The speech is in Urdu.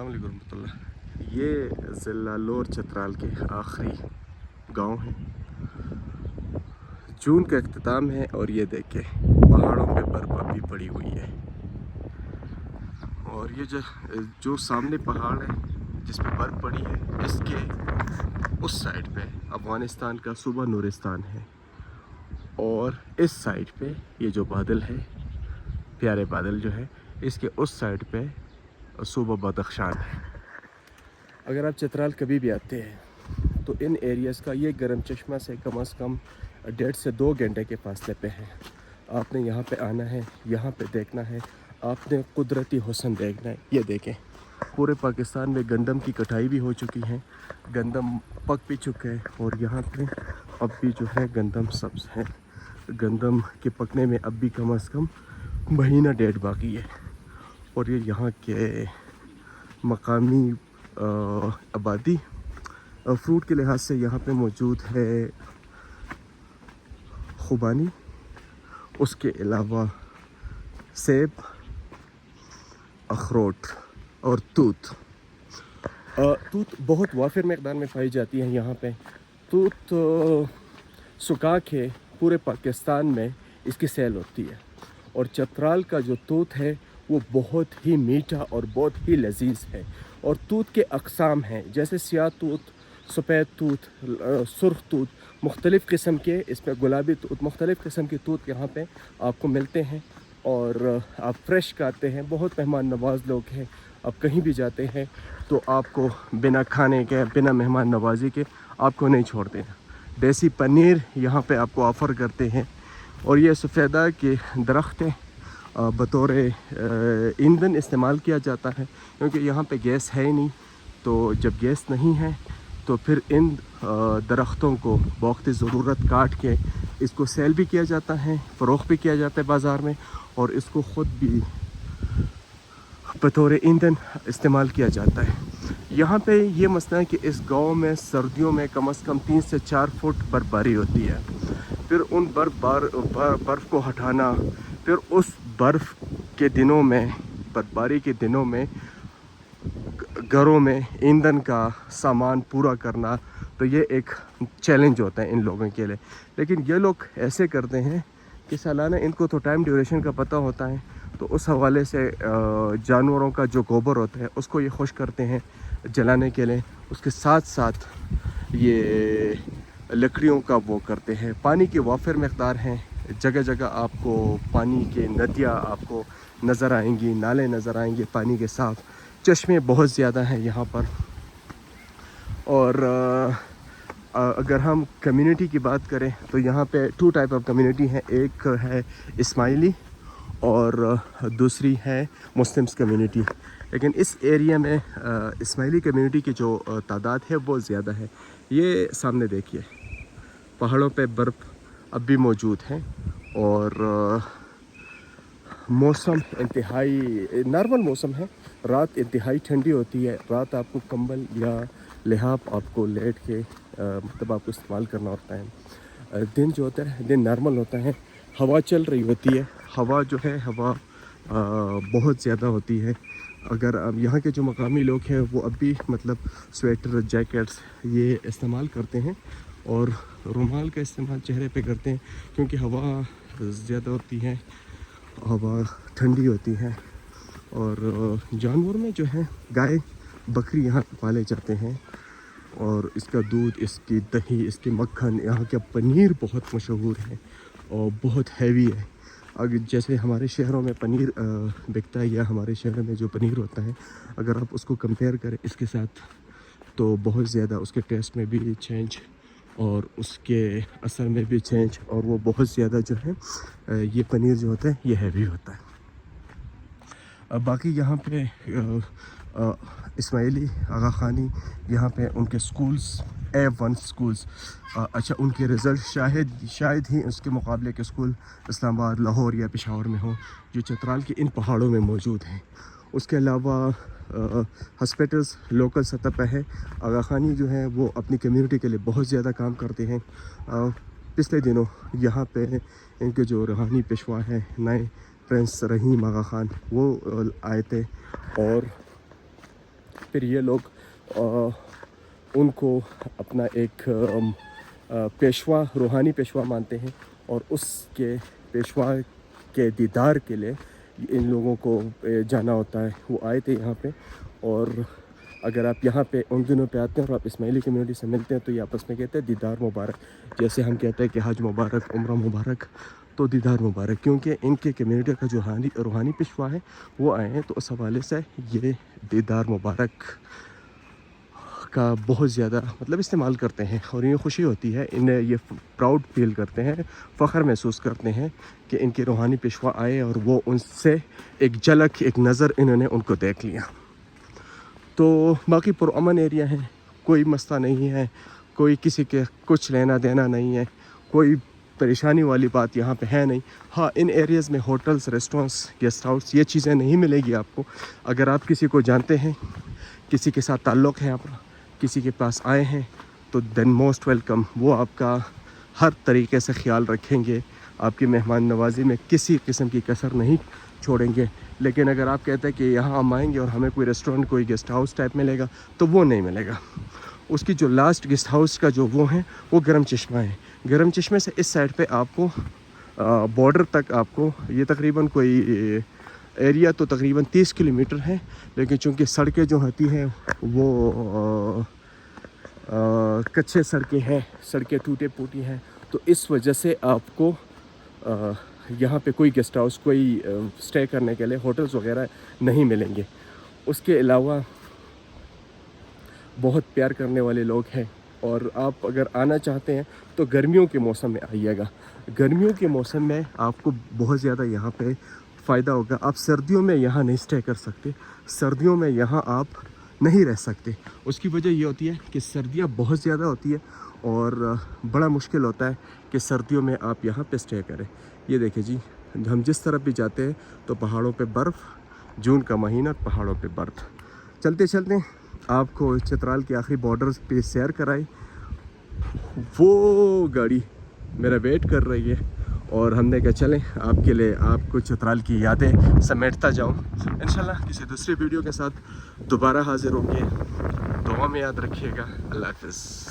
السلام علیکم ورحمۃ اللہ۔ یہ ضلع لور چترال کے آخری گاؤں ہے۔ جون کا اختتام ہے اور یہ دیکھیں پہاڑوں پہ برف ابھی پڑی ہوئی ہے، اور یہ جو سامنے پہاڑ ہے جس پہ برف پڑی ہے، اس کے اس سائڈ پہ افغانستان کا صوبہ نورستان ہے، اور اس سائڈ پہ یہ جو بادل ہے، پیارے بادل جو ہے، اس کے اس سائڈ پہ صوبہ بدخشان ہے۔ اگر آپ چترال کبھی بھی آتے ہیں تو ان ایریاز کا یہ گرم چشمہ سے کم از کم 1.5 سے 2 گھنٹے کے فاصلے پہ ہے۔ آپ نے یہاں پہ آنا ہے، یہاں پہ دیکھنا ہے، آپ نے قدرتی حسن دیکھنا ہے۔ یہ دیکھیں پورے پاکستان میں گندم کی کٹائی بھی ہو چکی ہے، گندم پک بھی چکا ہے، اور یہاں پہ اب بھی جو ہے گندم سبز ہے۔ گندم کے پکنے میں اب بھی کم از کم مہینہ 1.5 باقی ہے، اور یہ یہاں کے مقامی آبادی فروٹ کے لحاظ سے یہاں پہ موجود ہے خوبانی، اس کے علاوہ سیب، اخروٹ اور توت۔ توت بہت وافر مقدار میں پائی جاتی ہے یہاں پہ۔ توت سکا کے پورے پاکستان میں اس کی سیل ہوتی ہے، اور چترال کا جو توت ہے وہ بہت ہی میٹھا اور بہت ہی لذیذ ہے۔ اور توت کے اقسام ہیں، جیسے سیاہ توت، سفید توت، سرخ توت، مختلف قسم کے، اس میں گلابی توت، مختلف قسم کے توت یہاں پہ آپ کو ملتے ہیں، اور آپ فریش کھاتے ہیں۔ بہت مہمان نواز لوگ ہیں، آپ کہیں بھی جاتے ہیں تو آپ کو بنا کھانے کے، بنا مہمان نوازی کے آپ کو نہیں چھوڑتے ہیں۔ دیسی پنیر یہاں پہ آپ کو آفر کرتے ہیں، اور یہ سفیدہ کے درخت بطور ایندھن استعمال کیا جاتا ہے، کیونکہ یہاں پہ گیس ہے ہی نہیں۔ تو جب گیس نہیں ہے تو پھر ان درختوں کو بوقت ضرورت کاٹ کے اس کو سیل بھی کیا جاتا ہے، فروخت بھی کیا جاتا ہے بازار میں، اور اس کو خود بھی بطور ایندھن استعمال کیا جاتا ہے۔ یہاں پہ یہ مسئلہ ہے کہ اس گاؤں میں سردیوں میں کم از کم 3 سے 4 فٹ برف باری ہوتی ہے۔ پھر ان برف کو ہٹانا، پھر اس برف کے دنوں میں، برف باری کے دنوں میں گھروں میں ایندھن کا سامان پورا کرنا، تو یہ ایک چیلنج ہوتا ہے ان لوگوں کے لیے۔ لیکن یہ لوگ ایسے کرتے ہیں کہ سالانہ ان کو تو ٹائم ڈیوریشن کا پتہ ہوتا ہے، تو اس حوالے سے جانوروں کا جو گوبر ہوتا ہے اس کو یہ خشک کرتے ہیں جلانے کے لیے۔ اس کے ساتھ ساتھ یہ لکڑیوں کا وہ کرتے ہیں۔ پانی کی وافر مقدار ہیں، جگہ جگہ آپ کو پانی کے ندیاں آپ کو نظر آئیں گی، نالے نظر آئیں گے پانی کے صاف، چشمے بہت زیادہ ہیں یہاں پر۔ اور اگر ہم کمیونٹی کی بات کریں تو یہاں پہ 2 ٹائپ آف کمیونٹی ہیں، ایک ہے اسماعیلی اور دوسری ہے مسلمس کمیونٹی۔ لیکن اس ایریا میں اسماعیلی کمیونٹی کی جو تعداد ہے وہ زیادہ ہے۔ یہ سامنے دیکھیے پہاڑوں پہ برف اب بھی موجود ہے، اور موسم انتہائی نارمل موسم ہے۔ رات انتہائی ٹھنڈی ہوتی ہے، رات آپ کو کمبل یا لحاف آپ کو لیٹ کے مطلب آپ کو استعمال کرنا ہوتا ہے۔ دن جو ہوتا ہے دن نارمل ہوتا ہے، ہوا چل رہی ہوتی ہے، ہوا جو ہے ہوا بہت زیادہ ہوتی ہے۔ اگر اب یہاں کے جو مقامی لوگ ہیں وہ اب بھی مطلب سویٹر، جیکٹس یہ استعمال کرتے ہیں، اور رومال کا استعمال چہرے پہ کرتے ہیں، کیونکہ ہوا زیادہ ہوتی ہے، ہوا ٹھنڈی ہوتی ہے۔ اور جانور میں جو ہے گائے بکری یہاں پہ پالے جاتے ہیں، اور اس کا دودھ، اس کی دہی، اس کی مکھن، یہاں کا پنیر بہت مشہور ہے اور بہت ہیوی ہے۔ اگر جیسے ہمارے شہروں میں پنیر بکتا ہے، یا ہمارے شہر میں جو پنیر ہوتا ہے، اگر آپ اس کو کمپیئر کریں اس کے ساتھ، تو بہت زیادہ اس کے ٹیسٹ میں بھی چینج اور اس کے اثر میں بھی چینج، اور وہ بہت زیادہ جو ہے یہ پنیر جو ہوتا ہے یہ ہیوی ہوتا ہے۔ باقی یہاں پہ اسماعیلی آغا خانی، یہاں پہ ان کے سکولز A1 سکولز، اچھا ان کے رزلٹ شاید ہی اس کے مقابلے کے سکول اسلام آباد، لاہور یا پشاور میں ہوں، جو چترال کے ان پہاڑوں میں موجود ہیں۔ اس کے علاوہ ہاسپٹلز لوکل سطح پہ ہے۔ آغا خانی جو ہے وہ اپنی کمیونٹی کے لیے بہت زیادہ کام کرتے ہیں۔ پچھلے دنوں یہاں پہ ان کے جو روحانی پیشوا ہیں نئے پرنس رحیم آغا خان، وہ آئے تھے، اور پھر یہ لوگ ان کو اپنا ایک پیشوا روحانی پیشوا مانتے ہیں اور اس کے پیشوا کے دیدار کے لیے ان لوگوں کو جانا ہوتا ہے. وہ آئے تھے یہاں پہ اور اگر آپ یہاں پہ ان دنوں پہ آتے ہیں اور آپ اسماعیلی کمیونٹی سے ملتے ہیں تو یہ آپس میں کہتے ہیں دیدار مبارک. جیسے ہم کہتے ہیں کہ حج مبارک عمرہ مبارک تو دیدار مبارک, کیونکہ ان کے کمیونٹی کا جو روحانی پیشوا ہے وہ آئے ہیں تو اس حوالے سے یہ دیدار مبارک کا بہت زیادہ مطلب استعمال کرتے ہیں اور انہیں خوشی ہوتی ہے, انہیں یہ پراؤڈ فیل کرتے ہیں, فخر محسوس کرتے ہیں کہ ان کے روحانی پیشوا آئے اور وہ ان سے ایک جھلک ایک نظر انہوں نے ان کو دیکھ لیا. تو باقی پرامن ایریا ہے, کوئی مسئلہ نہیں ہے, کوئی کسی کے کچھ لینا دینا نہیں ہے, کوئی پریشانی والی بات یہاں پہ ہے نہیں. ہاں ان ایریاز میں ہوٹلز ریسٹورنٹس گیسٹ ہاؤس یہ چیزیں نہیں ملے گی آپ کو. اگر آپ کسی کو جانتے ہیں, کسی کے ساتھ تعلق ہے آپ کسی کے پاس آئے ہیں تو دین موسٹ ویلکم. وہ آپ کا ہر طریقے سے خیال رکھیں گے, آپ کی مہمان نوازی میں کسی قسم کی کسر نہیں چھوڑیں گے. لیکن اگر آپ کہتے ہیں کہ یہاں ہم آئیں گے اور ہمیں کوئی ریسٹورنٹ کوئی گیسٹ ہاؤس ٹائپ ملے گا تو وہ نہیں ملے گا. اس کی جو لاسٹ گیسٹ ہاؤس کا جو وہ ہیں وہ گرم چشمہ ہے. گرم چشمے سے اس سائڈ پہ آپ کو بارڈر تک آپ کو یہ تقریباً کوئی ایریا تو تقریباً 30 کلومیٹر ہے, لیکن چونکہ سڑکیں جو ہوتی ہیں وہ کچے سڑکیں ہیں, سڑکیں ٹوٹے پوٹی ہیں, تو اس وجہ سے آپ کو یہاں پہ کوئی گیسٹ ہاؤس کوئی اسٹے کرنے کے لیے ہوٹلز وغیرہ نہیں ملیں گے. اس کے علاوہ بہت پیار کرنے والے لوگ ہیں اور آپ اگر آنا چاہتے ہیں تو گرمیوں کے موسم میں آئیے گا. گرمیوں کے موسم میں آپ کو بہت زیادہ یہاں پہ فائدہ ہوگا. آپ سردیوں میں یہاں نہیں اسٹے کر سکتے, سردیوں میں یہاں آپ نہیں رہ سکتے. اس کی وجہ یہ ہوتی ہے کہ سردیاں بہت زیادہ ہوتی ہے اور بڑا مشکل ہوتا ہے کہ سردیوں میں آپ یہاں پہ اسٹے کریں. یہ دیکھیں جی, ہم جس طرف بھی جاتے ہیں تو پہاڑوں پہ برف, جون کا مہینہ پہاڑوں پہ برف. چلتے چلتے آپ کو چترال کے آخری بارڈرز پہ سیر کرائی. وہ گاڑی میرا ویٹ کر رہی ہے اور ہم نے کہا چلیں آپ کے لیے آپ کو چترال کی یادیں سمیٹتا جاؤں. انشاءاللہ کسی دوسری ویڈیو کے ساتھ دوبارہ حاضر ہوں گے. دعا میں یاد رکھیے گا. اللہ حافظ.